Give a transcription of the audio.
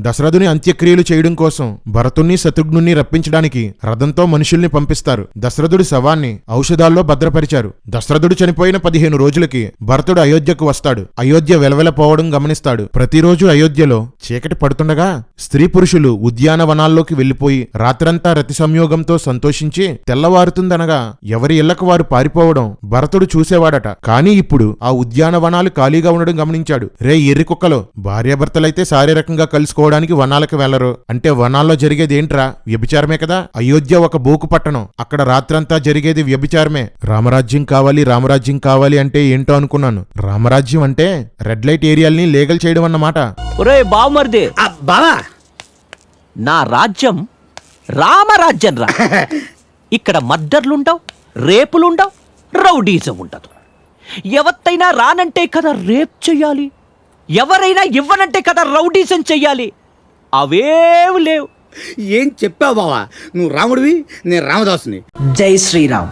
దశరథుని అంత్యక్రియలు చేయడం కోసం భరతుణ్ణి శత్రుఘ్నుణ్ణి రప్పించడానికి రథంతో మనుషుల్ని పంపిస్తారు. దశరథుడి శవాన్ని ఔషధాల్లో భద్రపరిచారు. దశరథుడు చనిపోయిన 15 రోజులకి భరతుడు అయోధ్యకు వస్తాడు. అయోధ్య వెలవెలపోవడం గమనిస్తాడు. ప్రతిరోజు అయోధ్యలో చీకటి పడుతుండగా స్త్రీ పురుషులు ఉద్యానవనాల్లోకి వెళ్లిపోయి రాత్రంతా రతి సంయోగంతో సంతోషించి తెల్లవారుతుందనగా ఎవరి ఇళ్లకు వారు పారిపోవడం భరతుడు చూసేవాడట. కాని ఇప్పుడు ఆ ఉద్యానవనాలు ఖాళీగా ఉండడం గమనించాడు. రే ఎర్రి కుక్కలో, భార్యాభర్తలైతే శారీరకంగా కలుసుకోవడానికి వనాలకు వెళ్లరు అంటే వనాల్లో జరిగేది ఏంట్రా? వ్యభిచారమే కదా. అయోధ్య ఒక బోకు పట్టణం, అక్కడ రాత్రంతా జరిగేది వ్యభిచారమే. రామరాజ్యం కావాలి రామరాజ్యం కావాలి అంటే ఏంటో అనుకున్నాను. రామరాజ్యం అంటే రెడ్ లైట్ ఏరియాల్ని లీగల్ చేయడం అన్నమాట. ఒరే బావమర్దే, బావా నా రాజ్యం రామరాజ్యం రా. ఇక్కడ మర్డర్లుండవు, రేపులుండవు, రౌడీజం ఉండదు. ఎవత్తైనా రానంటే కదా రేప్ చెయ్యాలి, ఎవరైనా ఇవ్వనంటే కదా రౌడీజం చెయ్యాలి. అవేవి లేవు. ఏం చెప్పావు బావా? నువ్వు రాముడివి, నేను రామదాసుని. జై శ్రీరామ్.